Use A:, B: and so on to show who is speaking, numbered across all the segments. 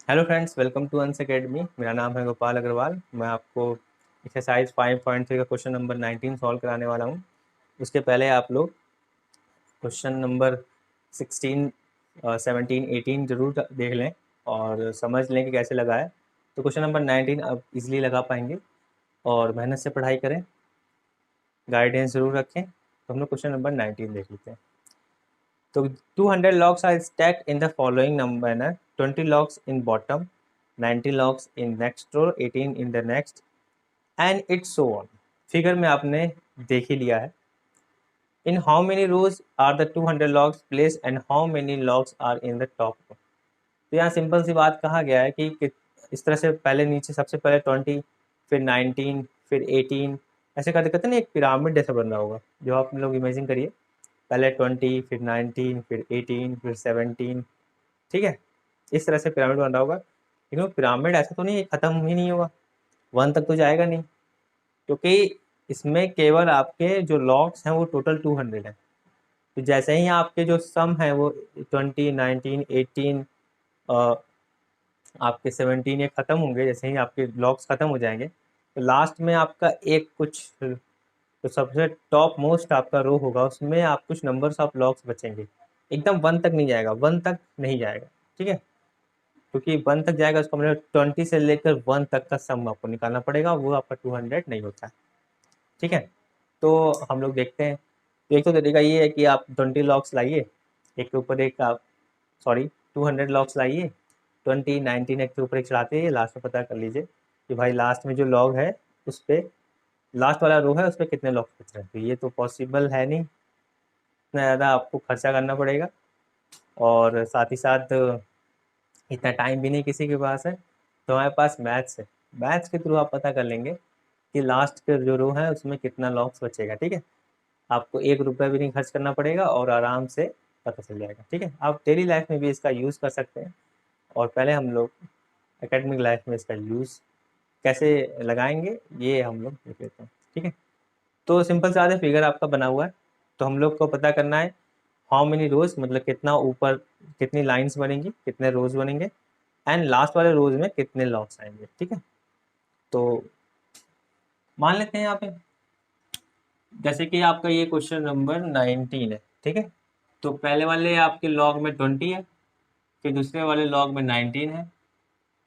A: Hello friends, welcome to अंस academy. मेरा नाम है गोपाल अग्रवाल। मैं आपको एक्सरसाइज 5.3 का क्वेश्चन नंबर 19 सॉल्व कराने वाला हूँ। उसके पहले आप लोग क्वेश्चन नंबर 16, 17, 18 जरूर देख लें और समझ लें कि कैसे लगा है। तो क्वेश्चन नंबर 19 आप इजीली लगा पाएंगे और मेहनत से पढ़ाई करें, गाइडेंस जरूर रखें। तो हम लोग क्वेश्चन नंबर 19 देख लेते हैं। तो 200 logs are stacked in the following number manner: 20 logs in bottom, 90 logs in next row, 18 in the next, and it's so on. Figure में आपने देख ही लिया है। In how many rows are the 200 logs placed and how many logs are in the top row? तो यहाँ simple सी बात कहा गया है कि इस तरह से पहले नीचे सबसे पहले 20, फिर 19, फिर 18, ऐसे करते करते ना एक पिरामिड जैसा बन रहा होगा। जो आप लोग इमेजिन करिए, पहले 20, फिर 19, फिर 18, फिर 17। ठीक है, इस तरह से पिरामिड बन रहा होगा। लेकिन वो पिरामिड ऐसा तो नहीं है खत्म ही नहीं होगा, 1 तक तो जाएगा नहीं, क्योंकि इसमें केवल आपके जो लॉग्स हैं वो टोटल 200 है। तो जैसे ही आपके जो सम है वो 20, 19, 18, आपके 17 ये खत्म होंगे, जैसे ही आपके लॉग्स खत्म हो जाएंगे तो लास्ट में आपका एक कुछ, तो सबसे टॉप मोस्ट आपका रो होगा, उसमें आप कुछ नंबर्स ऑफ लॉग्स बचेंगे। एकदम 1 तक नहीं जाएगा, 1 तक नहीं जाएगा। ठीक है, क्योंकि 1 तक जाएगा उसको मतलब 20 से लेकर 1 तक का सम आपको निकालना पड़ेगा, वो आपका 200 नहीं होता है। ठीक है, तो हम लोग देखते हैं। तो एक तो तरीका ये है कि आप 20 लॉग्स लाइए, एक के ऊपर एक आप, सॉरी 200 लॉग्स लाइए, 20, 19 एक के ऊपर एक चढ़ाते हैं, लास्ट में पता कर लीजिए कि भाई लास्ट में जो लॉग है उस पर, लास्ट वाला रो है उस पर कितने लॉग्स बच रहे हैं। तो ये तो पॉसिबल है नहीं, इतना ज़्यादा आपको खर्चा करना पड़ेगा और साथ ही साथ इतना टाइम भी नहीं किसी के पास है। तो हमारे पास मैथ्स है, मैथ्स के थ्रू आप पता कर लेंगे कि लास्ट के जो रो है उसमें कितना लॉग्स बचेगा। ठीक है, आपको 1 रुपया भी नहीं खर्च करना पड़ेगा और आराम से पता चल जाएगा। ठीक है, आप डेली लाइफ में भी इसका यूज़ कर सकते हैं और पहले हम लोग एकेडमिक लाइफ में इसका यूज़ कैसे लगाएंगे ये हम लोग देख लेते हैं। ठीक है, तो सिंपल से आधे फिगर आपका बना हुआ है। तो हम लोग को पता करना है हाउ मेनी रोज, मतलब कितना ऊपर, कितनी लाइंस बनेंगी, कितने रोज बनेंगे, एंड लास्ट वाले रोज में कितने लॉग्स आएंगे। ठीक है, तो मान लेते हैं यहाँ पे जैसे कि आपका ये क्वेश्चन नंबर 19 है। ठीक है, तो पहले वाले आपके लॉग में 20 है, फिर दूसरे वाले लॉग में 19 है,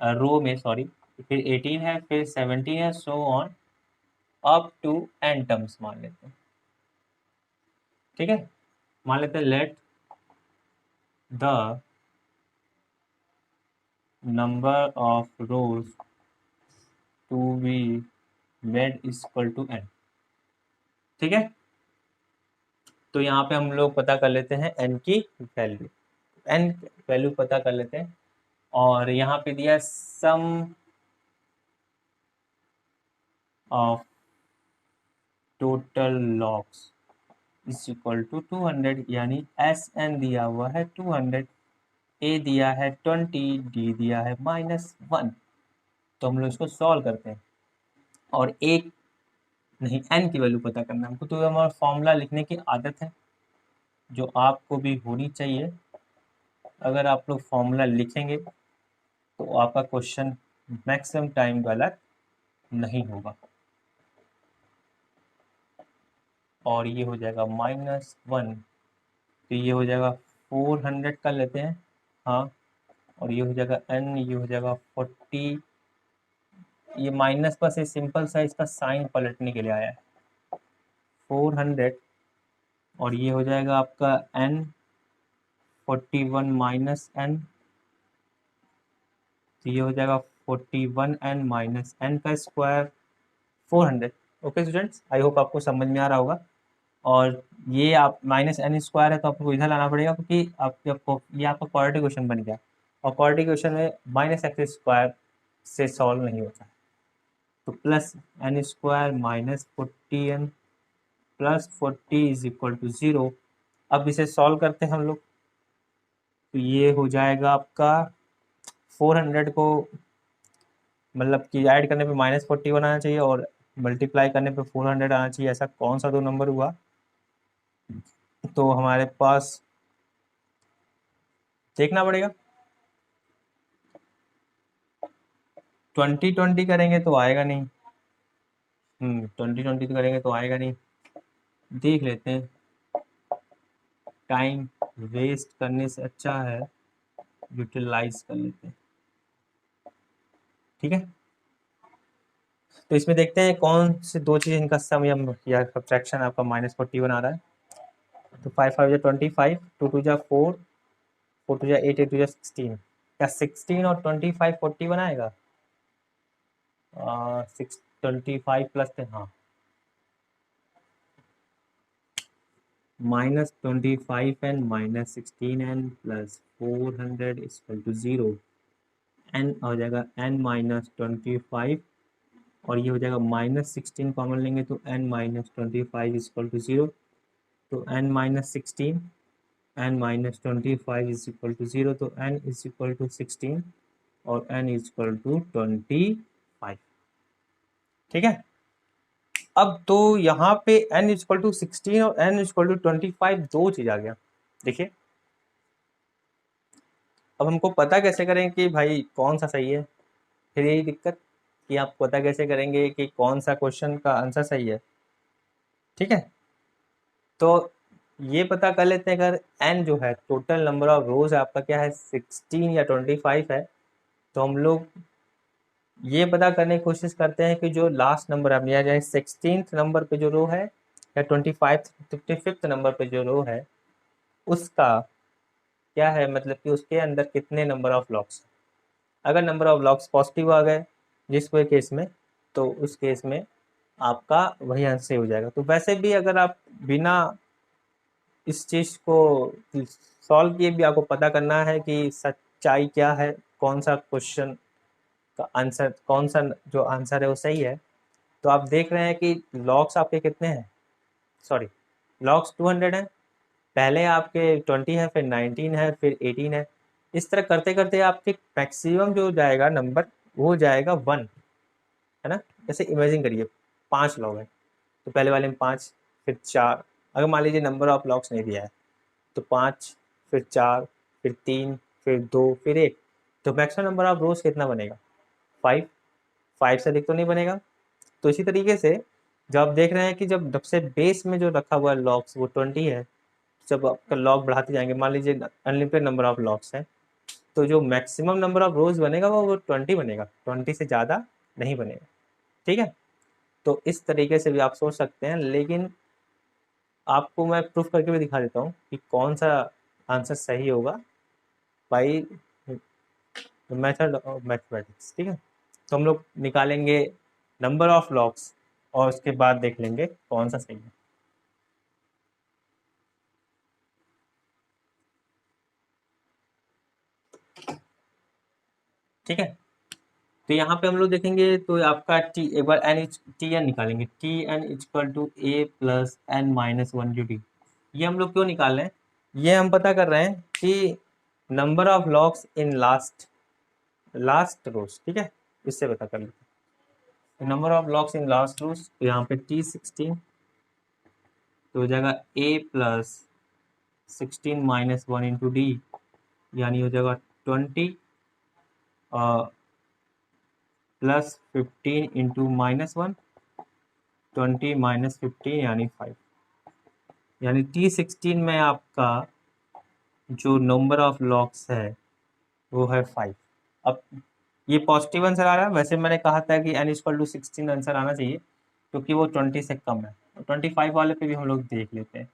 A: रो में सॉरी, फिर 18 है, फिर 17 है, so on up to n terms मान लेते हैं। ठीक है, मान लेते हैं let the number of rows to be made equal to n. ठीक है, तो यहाँ पे हम लोग पता कर लेते हैं एन की वैल्यू, एन वैल्यू पता कर लेते हैं। और यहाँ पे दिया sum of total logs is equal to 200, यानी एस एन दिया हुआ है 200, ए दिया है 20, डी दिया है -1। तो हम लोग इसको सॉल्व करते हैं और एक नहीं एन की वैल्यू पता करना है हमको। तो हमारा फॉर्मूला लिखने की आदत है जो आपको भी होनी चाहिए। अगर आप लोग फॉर्मूला लिखेंगे तो आपका क्वेश्चन मैक्सिमम टाइम गलत नहीं होगा। और ये हो जाएगा -1, तो ये हो जाएगा 400 का लेते हैं, हाँ। और ये हो जाएगा n, ये हो जाएगा 40, ये माइनस पर से सिंपल सा इसका साइन पलटने के लिए आया है 400। और ये हो जाएगा आपका n 41 -n, तो ये हो जाएगा 41n माइनस n का square 400। Okay students, I hope आपको समझ में आ रहा होगा। और ये आप -n स्क्वायर है तो आपको इधर लाना पड़ेगा, क्योंकि आपको ये आपका क्वाड्रेटिक क्वेश्चन बन गया और क्वाड्रेटिक क्वेश्चन में -x स्क्वायर से सॉल्व नहीं होता है। तो +n square -40n plus 40 is equal to 0। अब इसे सॉल्व करते हैं हम लोग, तो ये हो जाएगा आपका 400 को, मतलब कि ऐड करने पे -41 आना चाहिए और मल्टीप्लाई करने पे 400 आना चाहिए। ऐसा कौन सा दो नंबर हुआ? तो हमारे पास देखना पड़ेगा। 20-20 करेंगे तो आएगा नहीं। 20-20 करेंगे तो आएगा नहीं। देख लेते हैं, टाइम वेस्ट करने से अच्छा है यूटिलाइज कर लेते हैं। ठीक है, तो इसमें देखते हैं कौन से दो चीज़ इनका सम या सब्ट्रैक्शन आपका -41 आ रहा है। तो 5 5 जा 25, 2 2 जा 4, 4 2 जा 8, 8 2 जा 16। क्या 16 और 25 41 आएगा? 25 प्लस 10, हाँ, -25 n -16 n plus 400 equal to 0। N हो जाएगा n-25, और ये हो जाएगा -16 कॉमन लेंगे तो n-25 इक्वल टू 0। तो n-16 n-25 is equal to 0, तो n इज इक्वल टू 16 और n इज इक्वल टू 25। ठीक है, अब तो यहाँ पे n इज इक्वल टू 16 और n इज इक्वल टू 25 दो चीज आ गया। देखिए, अब हमको पता कैसे करें कि भाई कौन सा सही है? फिर यही दिक्कत कि आप पता कैसे करेंगे कि कौन सा क्वेश्चन का आंसर सही है। ठीक है, तो ये पता कर लेते हैं, अगर n जो है टोटल नंबर ऑफ रोज आपका क्या है 16 या 25 है, तो हम लोग ये पता करने की कोशिश करते हैं कि जो लास्ट नंबर है या चाहे 16th नंबर पे जो रो है या 55th नंबर पे जो रो है उसका क्या है, मतलब कि उसके अंदर कितने नंबर ऑफ लॉक्स। अगर नंबर ऑफ लॉक्स पॉजिटिव आ गए जिस कोई केस में, तो उस केस में आपका वही आंसर हो जाएगा। तो वैसे भी अगर आप बिना इस चीज़ को सॉल्व किए भी आपको पता करना है कि सच्चाई क्या है, कौन सा क्वेश्चन का आंसर, कौन सा जो आंसर है वो सही है। तो आप देख रहे हैं कि लॉक्स आपके कितने हैं, सॉरी, लॉक्स 200 हैं, पहले आपके 20 है, फिर 19 है, फिर 18 है। इस तरह करते करते आपके मैक्सिमम जो जाएगा नंबर वो जाएगा 1, है ना। जैसे इमेजिन करिए 5 लॉग हैं, तो पहले वाले में 5, फिर 4, अगर मान लीजिए नंबर ऑफ लॉक्स नहीं दिया है तो 5, फिर 4, फिर 3, फिर 2, फिर 1, तो मैक्सिमम नंबर ऑफ रोज कितना बनेगा? 5। 5 से अधिक तो नहीं बनेगा। तो इसी तरीके से जब आप देख रहे हैं कि जब सबसे बेस में जो रखा हुआ है लॉक्स वो 20 है, जब आपका लॉक बढ़ाते जाएंगे, मान लीजिए अनलिमिटेड नंबर ऑफ लॉक्स है, तो जो मैक्सिमम नंबर ऑफ रोज बनेगा वो 20 बनेगा, 20 से ज़्यादा नहीं बनेगा। ठीक है, तो इस तरीके से भी आप सोच सकते हैं, लेकिन आपको मैं प्रूफ करके भी दिखा देता हूँ कि कौन सा आंसर सही होगा बाई मेथड ऑफ मैथमेटिक्स। ठीक है, तो हम लोग निकालेंगे नंबर ऑफ लॉक्स और उसके बाद देख लेंगे कौन सा सही है। ठीक है, तो यहाँ पे हम लोग देखेंगे तो आपका टी, एक बार टी एन निकालेंगे, t n equal to a plus N minus 1 two d. ये हम लोग क्यों निकाल रहे हैं? ये हम पता कर रहे हैं कि number of logs in last last rows. ठीक है, इससे पता कर लेते हैं number of logs in last rows. तो यहाँ पे T16 तो हो जाएगा A plus 16 minus 1 into D, यानी हो जाएगा 20 प्लस 15 इंटू -1, 20 माइनस 15 यानी 5, यानी T16 में आपका जो नंबर ऑफ लॉक्स है वो है 5। अब ये पॉजिटिव आंसर आ रहा है, वैसे मैंने कहा था कि n इक्वल टू 16 आंसर आना चाहिए क्योंकि वो 20 से कम है। 25 वाले पे भी हम लोग देख लेते हैं,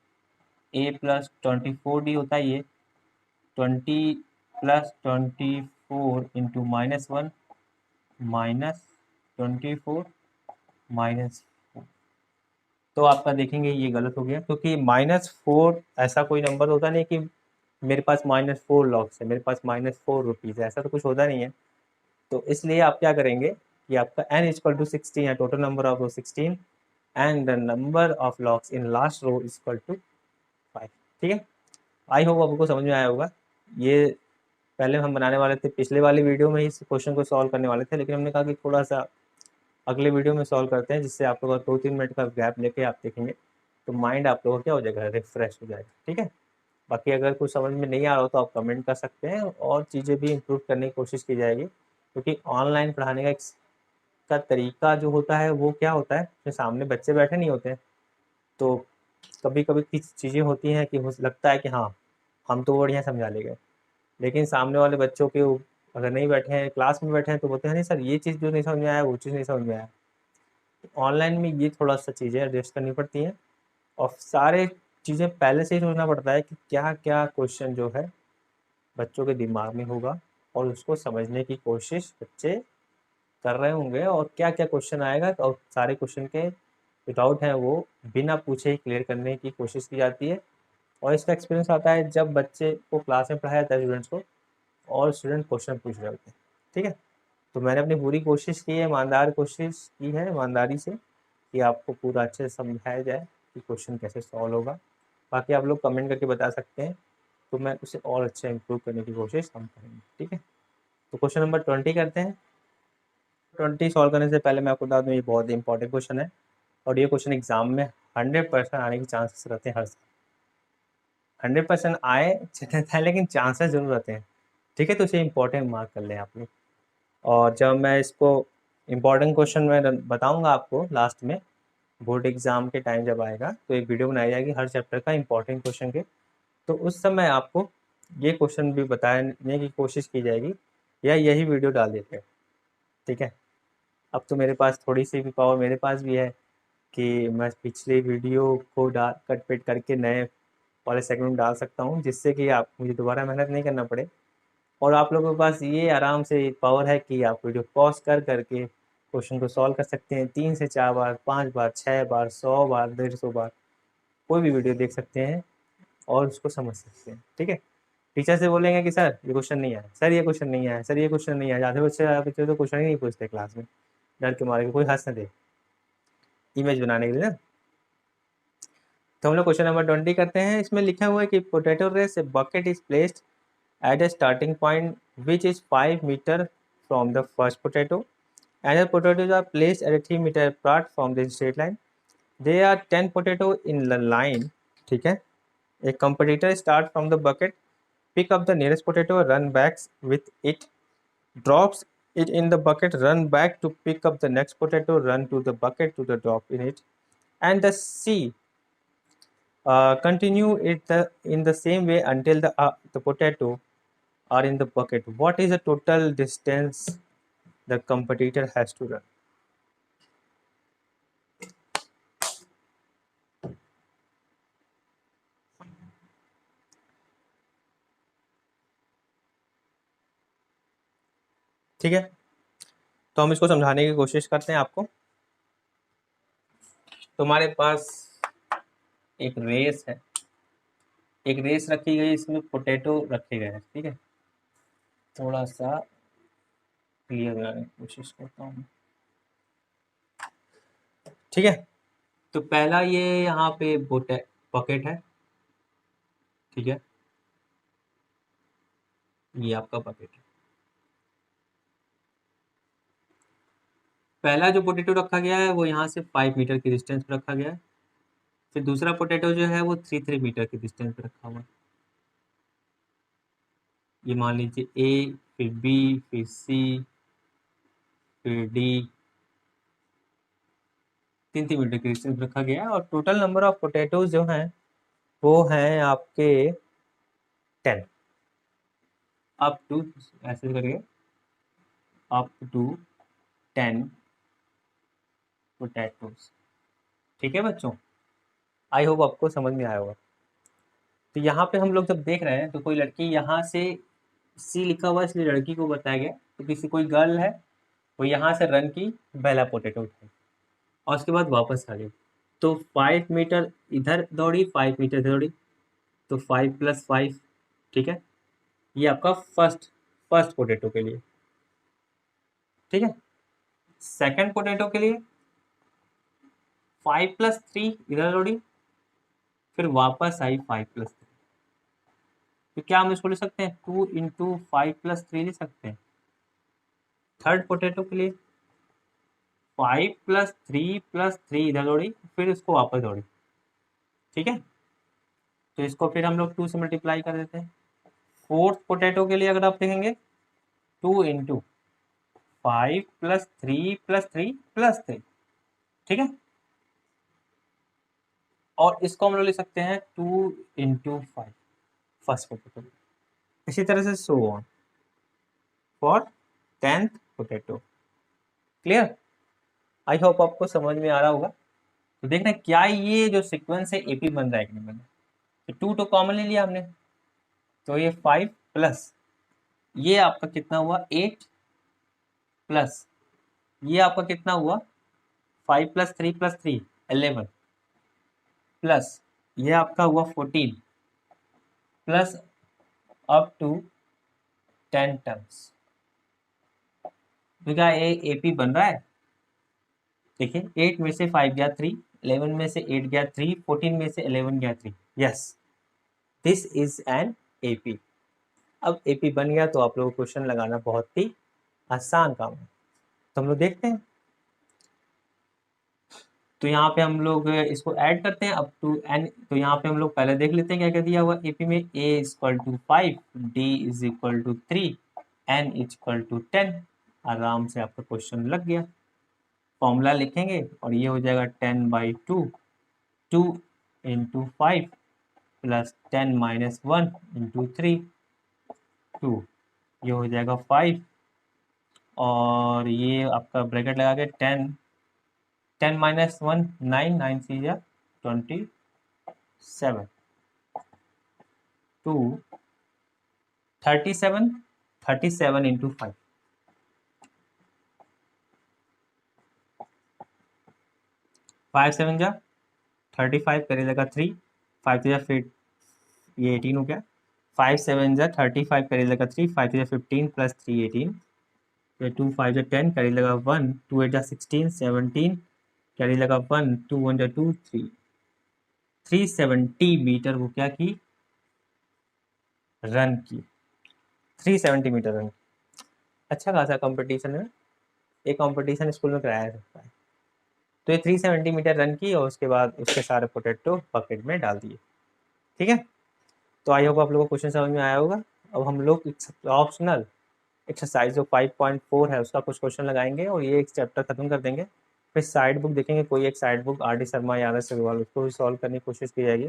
A: a प्लस 24d होता है ये, 20 प्लस 24 इंटू -1 माइनस 24 माइनस, तो आपका देखेंगे ये गलत हो गया क्योंकि -4 ऐसा कोई नंबर होता नहीं कि मेरे पास -4 लॉक्स है, मेरे पास -4 रुपीज़ है, ऐसा तो कुछ होता नहीं है। तो इसलिए आप क्या करेंगे कि आपका n इक्वल टू 16 है, total number of row 16 and the number of logs in last row equal to 5। ठीक है, आई होप आपको समझ में आया होगा। ये पहले हम बनाने वाले थे, पिछले वाली वीडियो में इस क्वेश्चन को सॉल्व करने वाले थे, लेकिन हमने कहा कि थोड़ा सा अगले वीडियो में सॉल्व करते हैं, जिससे आप लोगों का 2-3 मिनट का गैप लेके आप देखेंगे तो माइंड आप लोगों का क्या हो जाएगा, रिफ्रेश हो जाएगा। ठीक है, बाकी अगर कुछ समझ में नहीं आ रहा हो तो आप कमेंट कर सकते हैं और चीज़ें भी इम्प्रूव करने की कोशिश की जाएगी। क्योंकि ऑनलाइन पढ़ाने का एक का तरीका जो होता है वो क्या होता है कि सामने बच्चे बैठे नहीं होते हैं, तो कभी कभी कुछ चीज़ें होती हैं कि हो लगता है कि हाँ हम तो बढ़िया समझा ले गए, लेकिन सामने वाले बच्चों के अगर नहीं बैठे हैं क्लास में बैठे हैं तो बोलते हैं नहीं सर ये चीज़ जो नहीं समझ में आया वो चीज़ नहीं समझ में आया। ऑनलाइन में ये थोड़ा सा चीज़ें एडजस्ट करनी पड़ती हैं और सारे चीज़ें पहले से ही सोचना पड़ता है कि क्या क्या क्वेश्चन जो है बच्चों के दिमाग में होगा और उसको समझने की कोशिश बच्चे कर रहे होंगे और क्या क्या क्वेश्चन आएगा, और सारे क्वेश्चन के विदाउट हैं वो बिना पूछे ही क्लियर करने की कोशिश की जाती है। और इसका एक्सपीरियंस आता है जब बच्चे को क्लास में पढ़ाया जाता है स्टूडेंट्स को और स्टूडेंट क्वेश्चन पूछ रहे होते हैं। ठीक है, तो मैंने अपनी पूरी कोशिश की है, ईमानदार कोशिश की है ईमानदारी से कि आपको पूरा अच्छे से समझाया जाए कि क्वेश्चन कैसे सॉल्व होगा। बाकी आप लोग कमेंट करके बता सकते हैं, तो मैं उसे और अच्छा इम्प्रूव करने की कोशिश हम करेंगे। ठीक है, तो क्वेश्चन नंबर 20 करते हैं। 20 सॉल्व करने से पहले मैं आपको बता दूँ ये बहुत ही इंपॉर्टेंट क्वेश्चन है और ये क्वेश्चन एग्जाम में 100% आने के चांसेस रहते हैं हर साल। 100% आए रहता है लेकिन चांसेस जरूर रहते हैं। ठीक है, तो इसे इंपॉर्टेंट मार्क कर लें आप लोग। और जब मैं इसको इम्पॉर्टेंट क्वेश्चन में बताऊंगा आपको लास्ट में बोर्ड एग्जाम के टाइम जब आएगा तो एक वीडियो बनाई जाएगी हर चैप्टर का इंपॉर्टेंट क्वेश्चन के, तो उस समय आपको ये क्वेश्चन भी बताने की कोशिश की जाएगी या यही वीडियो डाल देते हैं। ठीक है, अब तो मेरे पास थोड़ी सी भी पावर मेरे पास भी है कि मैं पिछले वीडियो को डाल कट पिट करके नए वाले सेगमेंट में डाल सकता हूँ, जिससे कि आप मुझे दोबारा मेहनत नहीं करना पड़े और आप लोगों के पास ये आराम से पावर है कि आप वीडियो पॉज कर करके क्वेश्चन को सॉल्व कर सकते हैं 3 से 4 बार, 5 बार, 6 बार, 100 बार, 150 बार, कोई भी वीडियो देख सकते हैं और उसको समझ सकते हैं। ठीक है, टीचर से बोलेंगे कि सर ये क्वेश्चन नहीं आया, सर ये क्वेश्चन नहीं आया, सर ये क्वेश्चन नहीं आया, आधे बच्चे तो क्वेश्चन ही नहीं पूछते क्लास में, डर के मारे कोई हंस न दे इमेज बनाने के लिए ना। तो हम लोग क्वेश्चन नंबर 20 करते हैं। इसमें लिखा हुआ है कि potato race a bucket is placed at a starting point which is 5 meter from the first potato, and the potatoes are placed at a 3 meter apart from the straight line. There are 10 potatoes in the line. ठीक है, a competitor start from the bucket, pick up the nearest potato, run back with it, drops it in the bucket, run back to pick up the next potato, run to the bucket to the drop in it, and the C continue in the same way until the potato are in the bucket. What is the total distance the competitor has to run? ठीक है, तो हम इसको समझाने की कोशिश करते हैं आपको। तुम्हारे पास एक रेस है, एक रेस रखी गई, इसमें पोटैटो रखे गए हैं। ठीक है, थोड़ा सा क्लियर बनाने की कोशिश करता हूँ। ठीक है, तो पहला ये यहाँ पे बकेट है। ठीक है, ये आपका बकेट है। पहला जो पोटैटो रखा गया है वो यहाँ से 5 मीटर की डिस्टेंस पे रखा गया है। फिर दूसरा पोटैटो जो है वो 3 मीटर की डिस्टेंस पे रखा हुआ है। ये मान लीजिए ए, फिर बी, फिर सी, फिर डी, 3 मीटर की डिस्टेंस रखा गया है और टोटल नंबर ऑफ पोटैटोज जो हैं वो हैं आपके 10 अप टू, ऐसे करिए, अप टू 10 पोटैटोज। ठीक है बच्चों, आई होप आपको समझ में आया होगा। तो यहाँ पे हम लोग जब देख रहे हैं तो कोई लड़की यहाँ से सी लिखा हुआ इसलिए लड़की को बताया गया, तो किसी कोई गर्ल है वो यहाँ से रन की, पहला पोटैटो उठाई और उसके बाद वापस आ गई, तो 5 मीटर इधर दौड़ी, 5 मीटर इधर दौड़ी, तो 5 + 5। ठीक है, ये आपका फर्स्ट फर्स्ट पोटैटो के लिए। ठीक है, सेकंड पोटैटो के लिए 5 + 3 इधर दौड़ी, फिर वापस आई 5 + 3। तो क्या हम इसको लिख सकते हैं 2 × 5 + 3 लिख सकते हैं। थर्ड पोटैटो के लिए 5 + 3 + 3 इधर दौड़ी, फिर इसको वापस दौड़ी। ठीक है, तो इसको फिर हम लोग 2 से मल्टीप्लाई कर देते हैं। फोर्थ पोटैटो के लिए अगर आप देखेंगे 2 × 5+3+3+3, ठीक है। और इसको हम लोग लिख सकते हैं 2 × 5 फर्स्ट पोटैटो। इसी तरह से so on for 10th potato. Clear? I hope आपको समझ में आ रहा होगा। तो देखना क्या ये जो सीक्वेंस है एपी बन रहा है कि नहीं बन रहा है। तो 2 तो कॉमन ले लिया हमने, तो ये 5 प्लस ये आपका कितना हुआ 8 प्लस ये आपका कितना हुआ 5+3+3 11 प्लस ये आपका हुआ 14 प्लस अप टू 10 टर्म्स। तो क्या ये एपी बन रहा है? देखिए 8 में से 5 गया 3, 11 में से 8 गया 3, 14 में से 11 गया 3। Yes, this is an AP. अब एपी बन गया तो आप लोगों को क्वेश्चन लगाना बहुत ही आसान काम है। तो हम लोग देखते हैं। तो यहाँ पे हम लोग इसको ऐड करते हैं अप टू एन। तो यहाँ पे हम लोग पहले देख लेते हैं क्या क्या दिया हुआ एपी में। a = 5, d = 3, n = 10। आराम से आपका क्वेश्चन लग गया। फॉर्मूला लिखेंगे और ये हो जाएगा 10/2, 2 × 5 प्लस 10 - 1 × 3, 2, ये हो जाएगा 5 और ये आपका ब्रैकेट लगा के 10 10 - 1 9, 9 × 3 = 27, 2 37, 37 × 5, 5 7 जा 35 करे लगा 3, 5 जा फिर ये 18 हो गया। 5 7 जा 35 करे लगा 3, 5 जा 15 प्लस 3 18, फिर 2 5 जा 10 करे लगा 1, 2 8 जा 16 17 करे लगा 1, 2 1 जा 2 3, 370 मीटर वो क्या की रन की, 370 मीटर रन। अच्छा खासा कंपटीशन है, एक कंपटीशन स्कूल में कराया सकता है। तो ये 370 मीटर रन की और उसके बाद उसके सारे पोटैटो बकेट में डाल दिए। ठीक है, तो आई होप आप लोगों को क्वेश्चन समझ में आया होगा। अब हम लोग ऑप्शनल एक्सरसाइज जो 5.4 है उसका कुछ क्वेश्चन लगाएंगे और ये एक चैप्टर खत्म कर देंगे। फिर साइड बुक देखेंगे, कोई एक side book R D Sharma या RS अग्रवाल, उसको भी सॉल्व करने की कोशिश की जाएगी।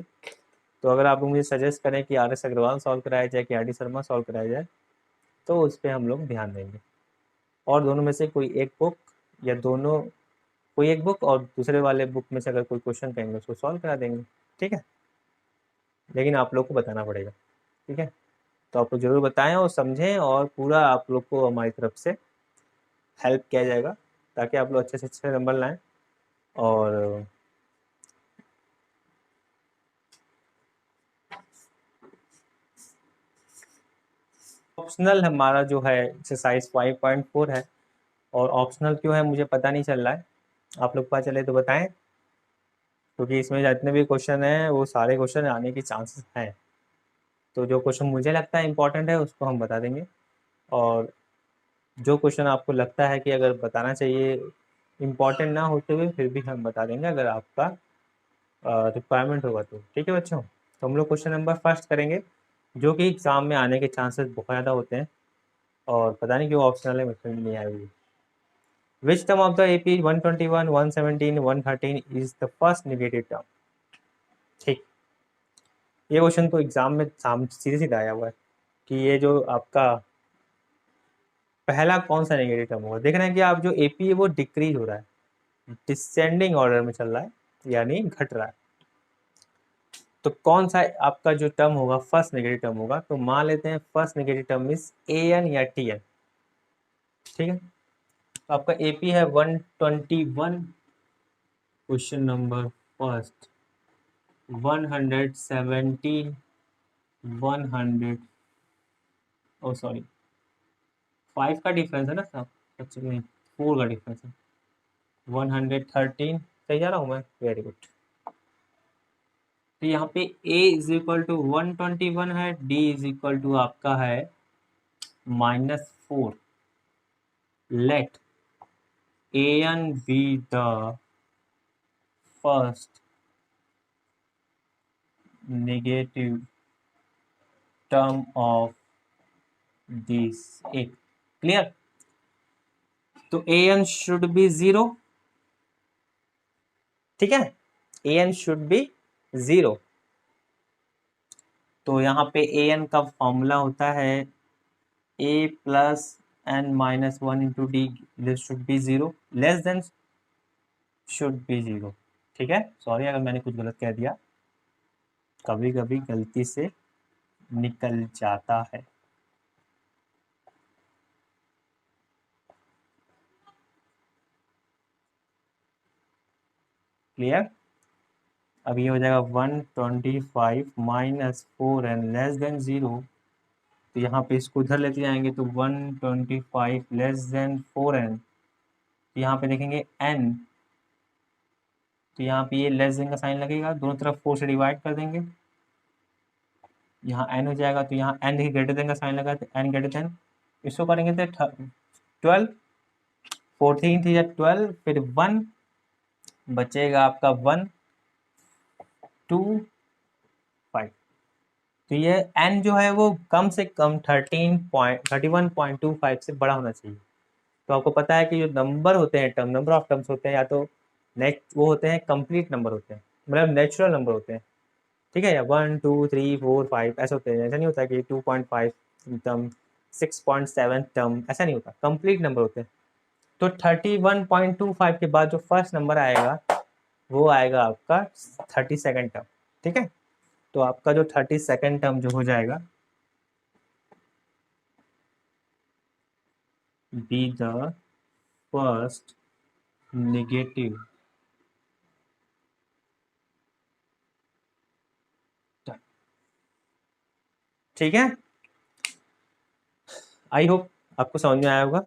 A: तो अगर आप मुझे सजेस्ट करें कि RS अग्रवाल सॉल्व कराया जाए कि RD शर्मा सॉल्व कराया जाए तो उस पर हम लोग ध्यान देंगे। और दोनों में से कोई एक बुक या दोनों, कोई एक बुक और दूसरे वाले बुक में से अगर कोई क्वेश्चन कहेंगे उसको सॉल्व करा देंगे। ठीक है, लेकिन आप लोग को बताना पड़ेगा। ठीक है, तो आप लोग जरूर बताएं और समझें और पूरा आप लोग को हमारी तरफ से हेल्प किया जाएगा ताकि आप लोग अच्छे से अच्छे नंबर लाएं। और ऑप्शनल हमारा जो है एक्सरसाइज 5.4 है। और ऑप्शनल क्यों है मुझे पता नहीं चल रहा है, आप लोग पता चले तो बताएं, क्योंकि इसमें जितने भी क्वेश्चन हैं वो सारे क्वेश्चन आने की चांसेस हैं। तो जो क्वेश्चन मुझे लगता है इंपॉर्टेंट है उसको हम बता देंगे, और जो क्वेश्चन आपको लगता है कि अगर बताना चाहिए इम्पॉर्टेंट ना होते हुए फिर भी हम बता देंगे अगर आपका रिक्वायरमेंट होगा तो। ठीक है बच्चों, तो हम लोग क्वेश्चन नंबर फर्स्ट करेंगे जो कि एग्जाम में आने के चांसेस बहुत ज़्यादा होते हैं और पता नहीं क्यों ऑप्शनल है, मुझे नहीं आई हुई। Which term of the AP 121, 117, 113 is the first negative term? ठीक, ये क्वेश्चन तो एग्जाम में सीधे सीधा आया हुआ है कि ये जो आपका पहला कौन सा नेगेटिव टर्म होगा। देख रहे हैं कि आप जो AP है वो डिक्रीज हो रहा है, डिसेंडिंग ऑर्डर में चल रहा है, यानी घट रहा है। तो कौन सा आपका जो टर्म होगा फर्स्ट नेगेटिव टर्म होगा, तो मान लेते हैं first negative term is AN या TN। ठीक है, तो आपका AP है 121, क्वेश्चन नंबर फर्स्ट 117, 100, ओ सॉरी 5 का डिफरेंस है ना साहब, अच्छा नहीं 4 का डिफरेंस है, 113 सही जा रहा हूँ मैं, वेरी गुड। तो यहाँ पे A = 121 है, D = आपका है -4। Let AN be the first negative term of this A। Clear? तो ए एन शुड बी 0, ठीक है, ए एन शुड बी 0। तो यहाँ पे ए एन का फॉर्मूला होता है A plus N minus one into D, this should be 0, less than should be 0, ठीक है। सॉरी अगर मैंने कुछ गलत कह दिया, कभी कभी गलती से निकल जाता है। क्लियर। अब ये हो जाएगा 125 माइनस 4n लेस देन 0। तो यहाँ पे इसको उधर लेते जाएंगे तो 125 लेस देन 4n। तो यहाँ पे देखेंगे n, तो यहाँ पे ये लेस देन का साइन लगेगा, दोनों तरफ 4 से डिवाइड कर देंगे, यहाँ n हो जाएगा। तो यहाँ n देखिए ग्रेटर देन का साइन लगा, तो n ग्रेटर देन, इसको करेंगे तो 12, 14 थी या 12, फिर 1 बचेगा आपका 1 2 5। तो ये n जो है वो कम से कम 31.25 से बड़ा होना चाहिए। तो आपको पता है कि जो नंबर होते हैं, टर्म नंबर ऑफ टर्म्स होते हैं, या तो नेक्स्ट वो होते हैं कंप्लीट नंबर होते हैं, मतलब नेचुरल नंबर होते हैं, ठीक है, या 1 2 3 4 5 ऐसे होते हैं। ऐसा नहीं होता कि 2.5 टर्म, 6.7 टर्म, ऐसा नहीं होता, कंप्लीट नंबर होते हैं। तो 31.25 के बाद जो फर्स्ट नंबर आएगा वो आएगा आपका 32nd टर्म, ठीक है। तो आपका जो 32nd टर्म जो हो जाएगा, be the first negative term, ठीक है। आई होप आपको समझ में आया होगा।